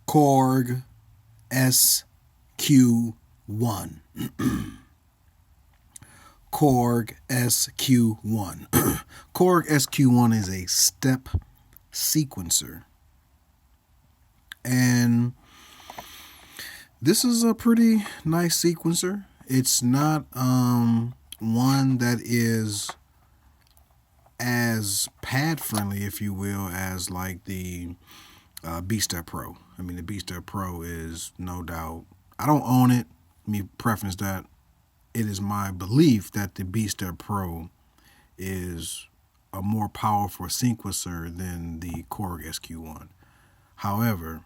Korg SQ1. Korg SQ1. Korg SQ1 is a step sequencer. And this is a pretty nice sequencer. It's not one that is as pad friendly, if you will, as like the B-Step Pro. I mean, the B-Step Pro is no doubt, I don't own it. Let me preface that. It is my belief that the B-Step Pro is a more powerful sequencer than the Korg SQ1. However,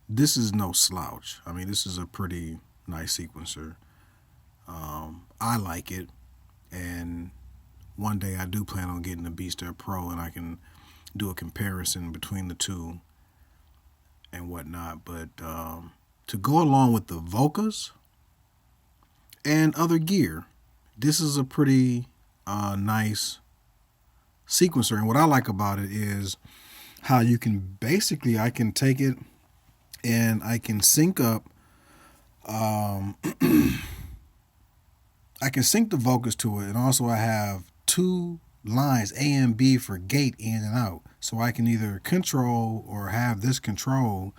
this is no slouch. I mean, this is a pretty nice sequencer. I like it, and one day I do plan on getting the B-Step Pro, and I can do a comparison between the two and whatnot. But to go along with the Volcas and other gear, this is a pretty nice sequencer. And what I like about it is how you can basically, I can take it and I can sync up, I can sync the Volcas to it, and also I have two lines, A and B, for gate in and out. So I can either control or have this control.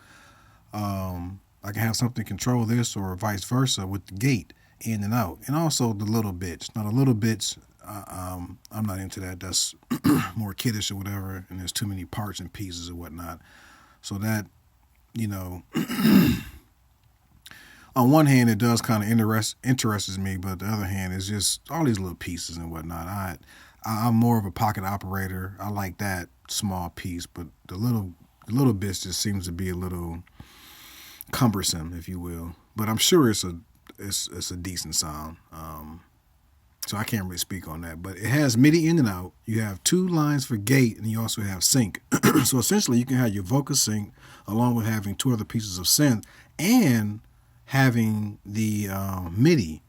I can have something control this or vice versa with the gate in and out. And also the little bits. Now the little bits, I'm not into that. That's more kiddish or whatever, and there's too many parts and pieces or whatnot. So that, you know, on one hand, it does kind of interests me, but the other hand, it's just all these little pieces and whatnot. I'm more of a pocket operator. I like that small piece, but the little bits just seems to be a little cumbersome, if you will. But I'm sure it's a decent sound. So I can't really speak on that. But it has MIDI in and out. You have two lines for gate, and you also have sync. So essentially, you can have your vocal sync along with having two other pieces of synth and having the MIDI.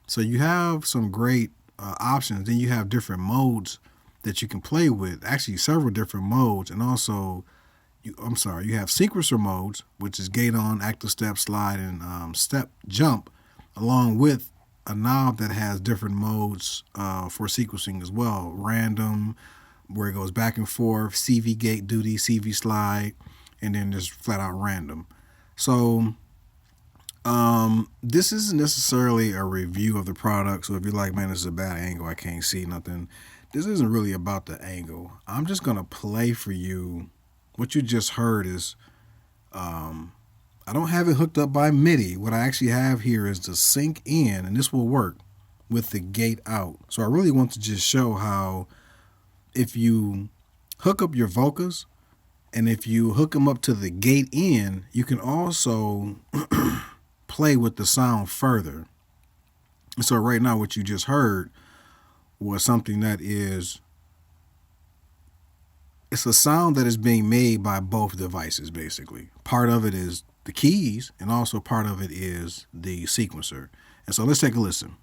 So you have some great options. Then you have different modes that you can play with. Actually, several different modes. And also, you have sequencer modes, which is gate on, active step, slide, and step jump, along with a knob that has different modes for sequencing as well. Random, where it goes back and forth, CV gate duty, CV slide, and then just flat out random. So this isn't necessarily a review of the product. So if you're like, man, this is a bad angle, I can't see nothing, this isn't really about the angle. I'm just going to play for you. What you just heard is, I don't have it hooked up by MIDI. What I actually have here is the sync in, and this will work with the gate out. So I really want to just show how if you hook up your Volcas and if you hook them up to the gate in, you can also play with the sound further. So right now what you just heard was something that is, it's a sound that is being made by both devices, basically. Part of it is the keys, and also part of it is the sequencer. And so let's take a listen.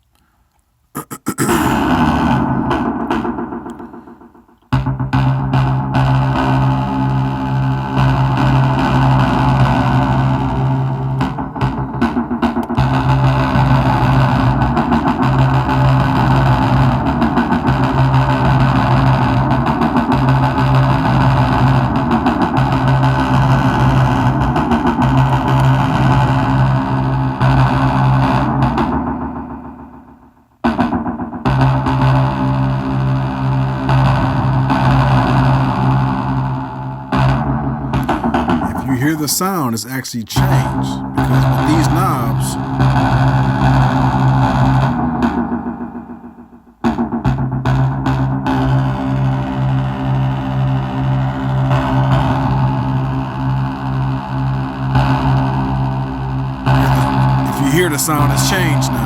Hear the sound is actually changed because with these knobs, if you hear the sound has changed now.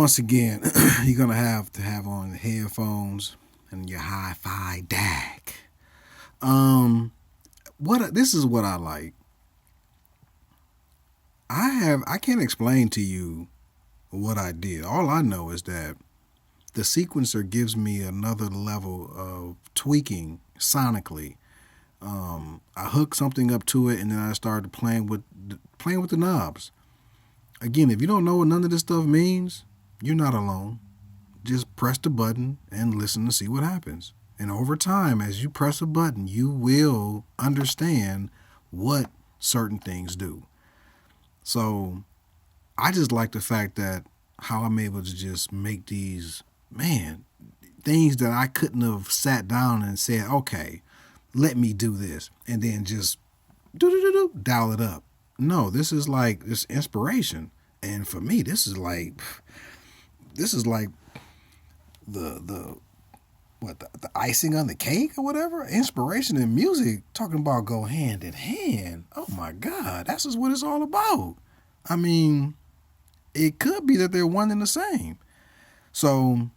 once again, you're gonna have to have on headphones and your hi-fi DAC. This is what I like. I can't explain to you what I did. All I know is that the sequencer gives me another level of tweaking sonically. I hooked something up to it, and then I started playing with the knobs. Again, if you don't know what none of this stuff means, you're not alone. Just press the button and listen to see what happens. And over time, as you press a button, you will understand what certain things do. So I just like the fact that how I'm able to just make these, things that I couldn't have sat down and said, okay, let me do this, and then just dial it up. No, this is like this inspiration. And for me, this is like the icing on the cake or whatever. Inspiration and music, talking about go hand in hand. Oh my God, that's just what it's all about. I mean, it could be that they're one and the same. So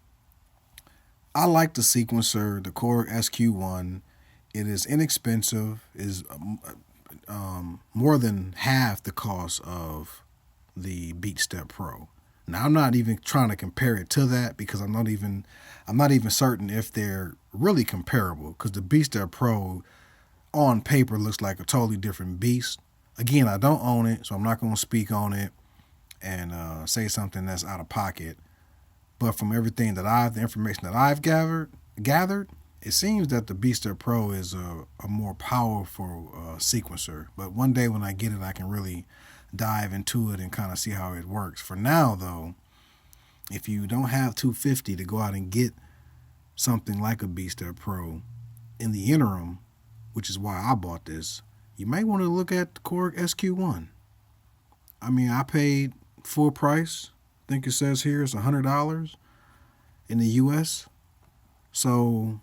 I like the sequencer, the Korg SQ1. It is inexpensive, is more than half the cost of the BeatStep Pro. Now, I'm not even trying to compare it to that because I'm not even certain if they're really comparable, because the BeatStep Pro on paper looks like a totally different beast. Again, I don't own it, so I'm not going to speak on it and say something that's out of pocket. But from everything that the information that I've gathered, it seems that the BeatStep Pro is a more powerful sequencer. But one day when I get it, I can really dive into it and kind of see how it works. For now, though, if you don't have $250 to go out and get something like a BeatStep Pro in the interim, which is why I bought this, you may want to look at the Korg SQ1. I mean, I paid full price. I think it says here it's $100 in the US. So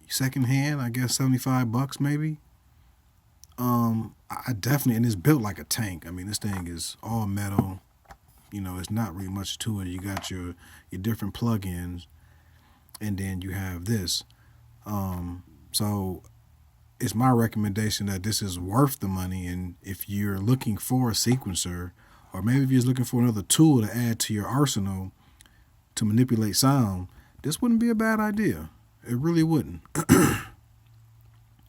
secondhand, I guess $75 maybe. I definitely, and it's built like a tank. I mean, this thing is all metal. You know, it's not really much to it. You got your different plugins, and then you have this. So it's my recommendation that this is worth the money. And if you're looking for a sequencer, or maybe if you're looking for another tool to add to your arsenal to manipulate sound, this wouldn't be a bad idea. It really wouldn't.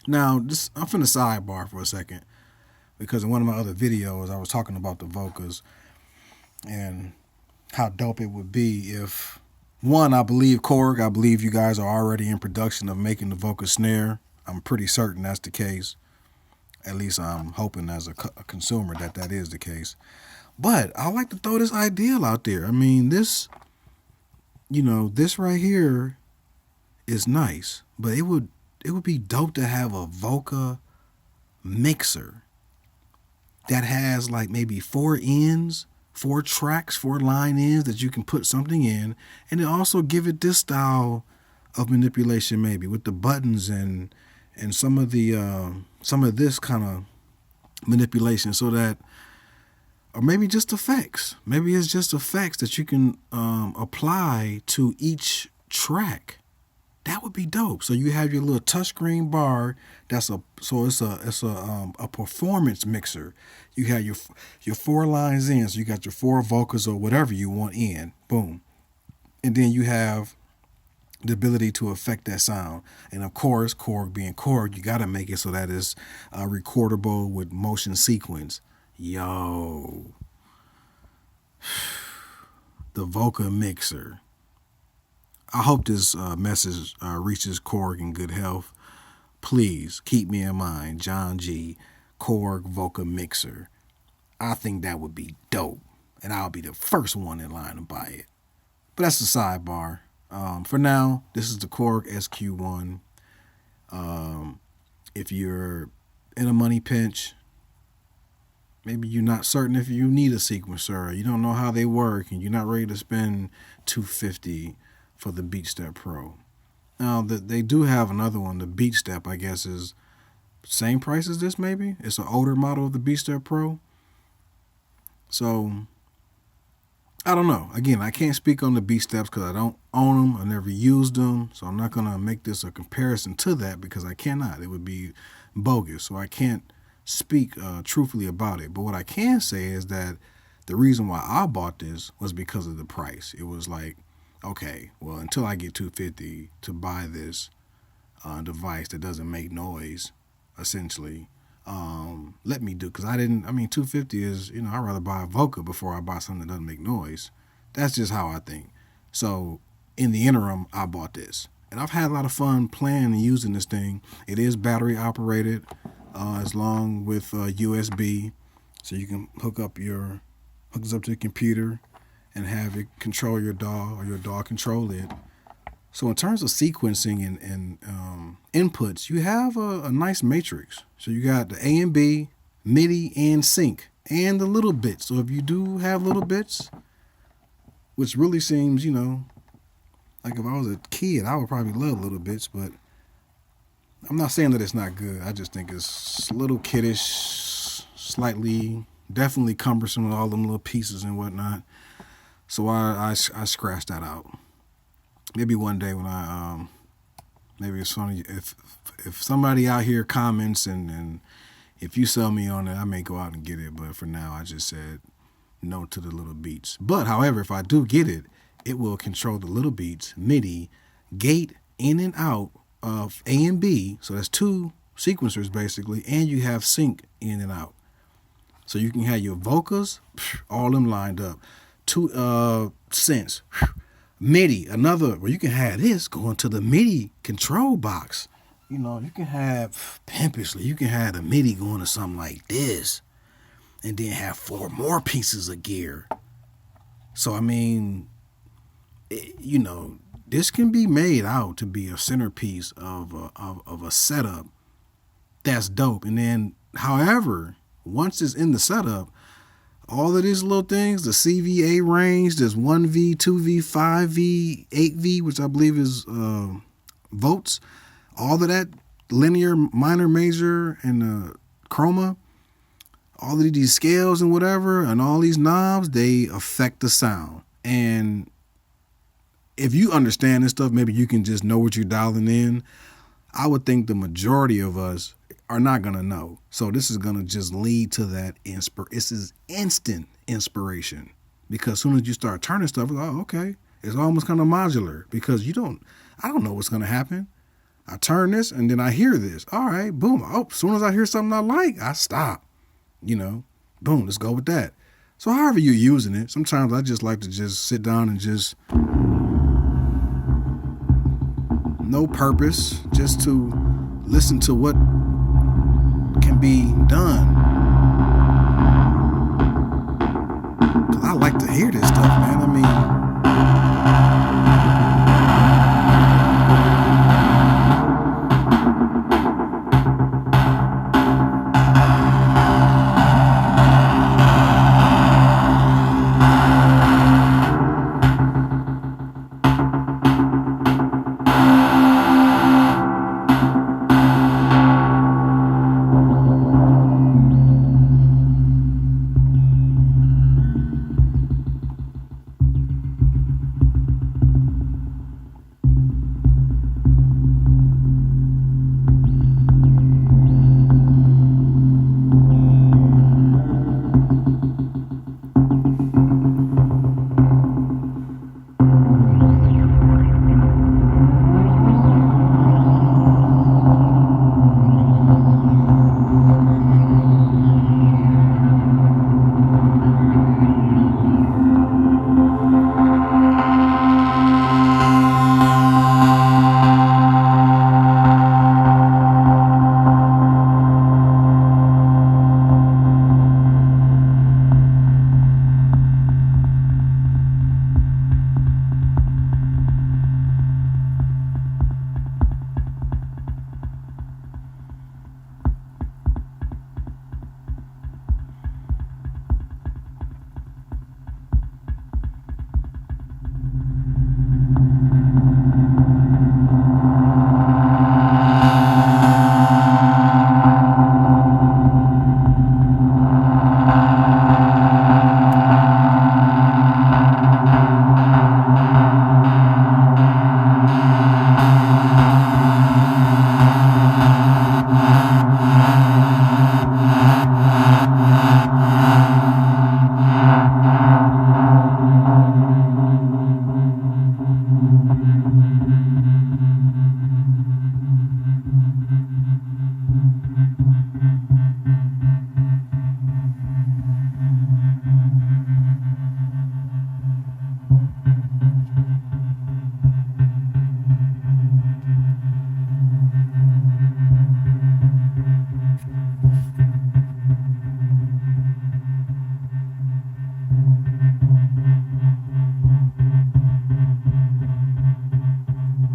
Now, I'm finna sidebar for a second, because in one of my other videos, I was talking about the Volcas and how dope it would be if, one, I believe you guys are already in production of making the Volca snare. I'm pretty certain that's the case. At least I'm hoping as a consumer that is the case. But I like to throw this ideal out there. I mean, this right here is nice, but it would be dope to have a Volca mixer that has like maybe 4 ends, 4 tracks, 4 line ends that you can put something in, and then also give it this style of manipulation, maybe with the buttons and some of this kind of manipulation, so that, or maybe just effects. Maybe it's just effects that you can apply to each track. That would be dope. So you have your little touchscreen bar. It's a performance mixer. You have your 4 lines in. So you got your 4 vocals or whatever you want in. Boom. And then you have the ability to affect that sound. And of course, Korg being Korg, you got to make it so that it's recordable with motion sequence. Yo. The Volca mixer. I hope this message reaches Korg in good health. Please keep me in mind, John G. Korg Volca mixer. I think that would be dope, and I'll be the first one in line to buy it. But that's the sidebar. For now, this is the Korg SQ1. If you're in a money pinch, maybe you're not certain if you need a sequencer, you don't know how they work, and you're not ready to spend $250 for the BeatStep Pro. Now, they do have another one. The BeatStep, I guess, is same price as this, maybe? It's an older model of the BeatStep Pro. So I don't know. Again, I can't speak on the beat steps because I don't own them. I never used them. So I'm not going to make this a comparison to that because I cannot. It would be bogus. So I can't speak truthfully about it. But what I can say is that the reason why I bought this was because of the price. It was like, okay, well, until I get $250 to buy this device that doesn't make noise, essentially, let me do, because I mean, $250 is, I'd rather buy a Volca before I buy something that doesn't make noise. That's just how I think. So in the interim, I bought this. And I've had a lot of fun playing and using this thing. It is battery operated, as long with USB. So you can hook this up to the computer and have it control your DAW or your DAW control it. So in terms of sequencing and inputs, you have a nice matrix. So you got the A and B, MIDI, and sync, and the little bits. So if you do have little bits, which really seems, like if I was a kid, I would probably love little bits, but I'm not saying that it's not good. I just think it's a little kiddish, slightly, definitely cumbersome with all them little pieces and whatnot. So I scratched that out. Maybe one day when maybe it's funny if somebody out here comments and if you sell me on it, I may go out and get it. But for now, I just said no to the little beats. But however, if I do get it, it will control the little beats, MIDI, gate in and out of A and B. So that's two sequencers basically, and you have sync in and out. So you can have your Volcas, all them lined up. Two synths. MIDI, where you can have this going to the MIDI control box. You can have pimpishly, you can have the MIDI going to something like this and then have 4 more pieces of gear. So, I mean, this can be made out to be a centerpiece of a setup that's dope. And then, however, once it's in the setup, all of these little things, the CVA range, there's 1V, 2V, 5V, 8V, which I believe is volts, all of that linear, minor, major, and chroma, all of these scales and whatever, and all these knobs, they affect the sound. And if you understand this stuff, maybe you can just know what you're dialing in. I would think the majority of us are not going to know. So this is going to just lead to that this is instant inspiration, because as soon as you start turning stuff, oh, okay, it's almost kind of modular, because I don't know what's going to happen. I turn this and then I hear this. All right, boom. Oh, as soon as I hear something I like, I stop, boom, let's go with that. So however you're using it, sometimes I just like to just sit down and just no purpose, just to listen to what can be done. 'Cause I like to hear this stuff, man. I mean,